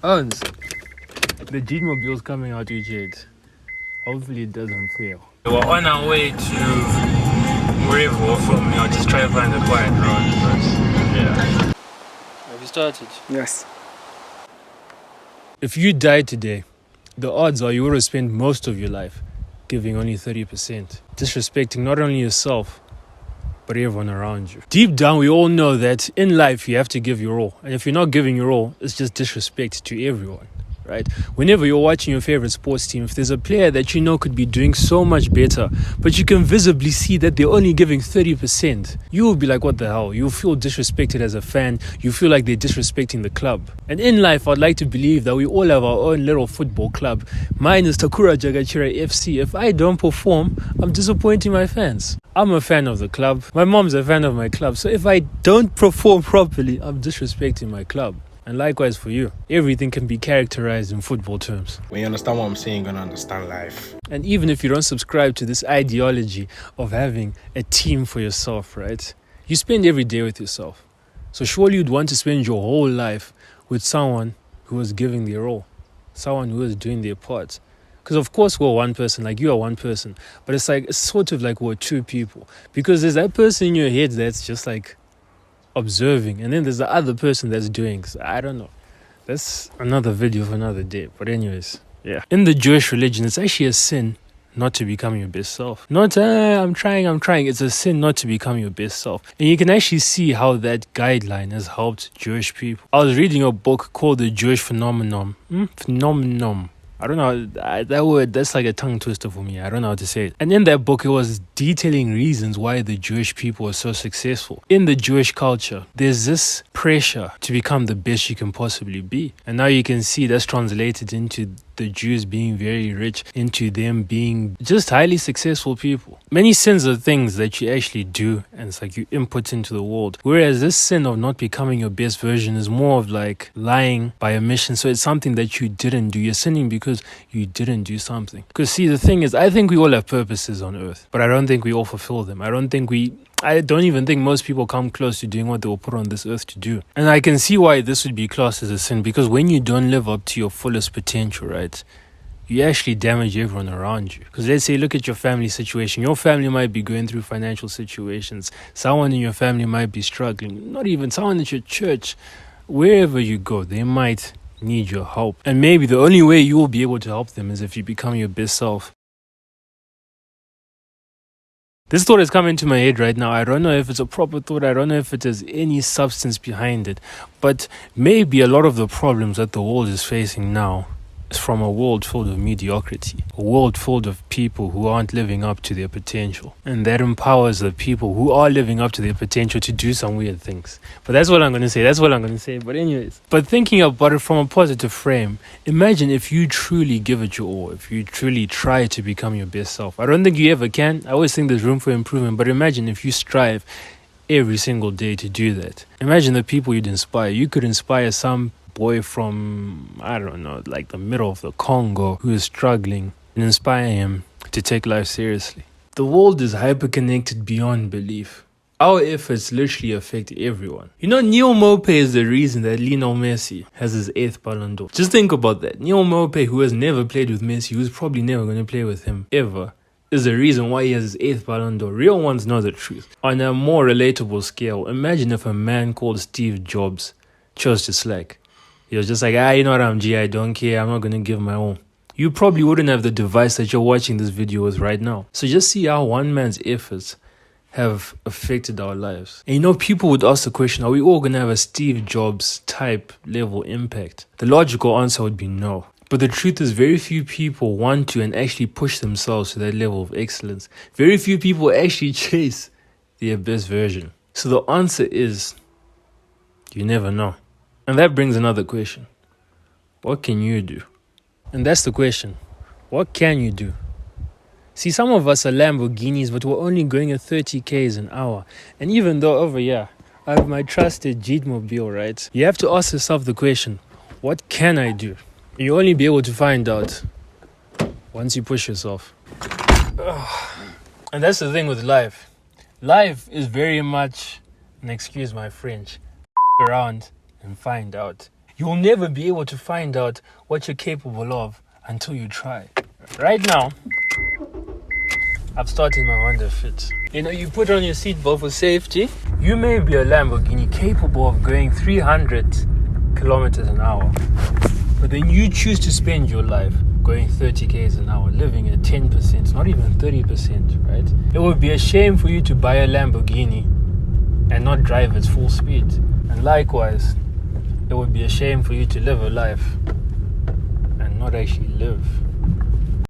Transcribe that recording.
Hans, the Jeetmobile's coming out each eight. Hopefully it doesn't fail. We're on our way to Murivo from here. Just try to find a quiet road. Yeah. Have you started? Yes. If you died today, the odds are you would have spent most of your life giving only 30%, disrespecting not only yourself, but everyone around you. Deep down, we all know that in life, you have to give your all. And if you're not giving your all, it's just disrespect to everyone, right? Whenever you're watching your favorite sports team, if there's a player that you know could be doing so much better, but you can visibly see that they're only giving 30%, you will be like, what the hell? You'll feel disrespected as a fan. You feel like they're disrespecting the club. And in life, I'd like to believe that we all have our own little football club. Mine is Takura Jagachira FC. If I don't perform, I'm disappointing my fans. I'm a fan of the club. My mom's a fan of my club. So if I don't perform properly, I'm disrespecting my club. And likewise for you. Everything can be characterized in football terms. When you understand what I'm saying, you're going to understand life. And even if you don't subscribe to this ideology of having a team for yourself, right? You spend every day with yourself. So surely you'd want to spend your whole life with someone who is giving their all. Someone who is doing their part. Because of course we're one person, like you are one person. But it's sort of like we're two people. Because there's that person in your head that's just like observing. And then there's the other person that's doing. So I don't know. That's another video for another day. But anyways, yeah. In the Jewish religion, it's actually a sin not to become your best self. Not, I'm trying. It's a sin not to become your best self. And you can actually see how that guideline has helped Jewish people. I was reading a book called The Jewish Phenomenon. Phenomenon. I don't know, that word, that's like a tongue twister for me. I don't know how to say it. And in that book, it was detailing reasons why the Jewish people are so successful. In the Jewish culture, there's this pressure to become the best you can possibly be. And now you can see that's translated into the Jews being very rich, into them being just highly successful people. Many sins are things that you actually do, and it's like you input into the world. Whereas this sin of not becoming your best version is more of like lying by omission. So it's something that you didn't do. You're sinning because you didn't do something. Because see, the thing is, I think we all have purposes on earth, but I don't think we all fulfill them. I don't even think most people come close to doing what they were put on this earth to do. And I can see why this would be classed as a sin, because when you don't live up to your fullest potential, right, you actually damage everyone around you. Because let's say, look at your family situation. Your family might be going through financial situations. Someone in your family might be struggling. Not even someone at your church. Wherever you go, they might need your help. And maybe the only way you will be able to help them is if you become your best self. This thought is coming to my head right now. I don't know if it's a proper thought. I don't know if it has any substance behind it. But maybe a lot of the problems that the world is facing now is from a world filled with mediocrity. A world filled of people who aren't living up to their potential. And that empowers the people who are living up to their potential to do some weird things. But that's what I'm going to say. But anyways. But thinking about it from a positive frame, imagine if you truly give it your all. If you truly try to become your best self. I don't think you ever can. I always think there's room for improvement. But imagine if you strive every single day to do that. Imagine the people you'd inspire. You could inspire some boy from, I don't know, like the middle of the Congo who is struggling, and inspire him to take life seriously. The world is hyper-connected beyond belief. Our efforts literally affect everyone. You know, Neil Maupay is the reason that Lionel Messi has his 8th Ballon d'Or. Just think about that. Neil Maupay, who has never played with Messi, who's probably never going to play with him ever, is the reason why he has his 8th Ballon d'Or. Real ones know the truth. On a more relatable scale, imagine if a man called Steve Jobs chose to slack. He was just like, you know what, I'm G, I don't care, I'm not going to give my all. You probably wouldn't have the device that you're watching this video with right now. So just see how one man's efforts have affected our lives. And you know, people would ask the question, are we all going to have a Steve Jobs type level impact? The logical answer would be no. But the truth is, very few people want to and actually push themselves to that level of excellence. Very few people actually chase their best version. So the answer is, you never know. And that brings another question. What can you do? And that's the question. What can you do? See, some of us are Lamborghinis, but we're only going at 30 k's an hour. And even though over here, I have my trusted Jeetmobile, right? You have to ask yourself the question, what can I do? You'll only be able to find out once you push yourself. And that's the thing with life. Life is very much, and excuse my French, around and find out. You'll never be able to find out what you're capable of until you try. Right now, I've started my Honda Fit. You know, you put on your seatbelt for safety. You may be a Lamborghini capable of going 300 kilometers an hour, but then you choose to spend your life going 30 k's an hour, living at 10%, not even 30%, right? It would be a shame for you to buy a Lamborghini and not drive at full speed. And likewise, it would be a shame for you to live a life and not actually live.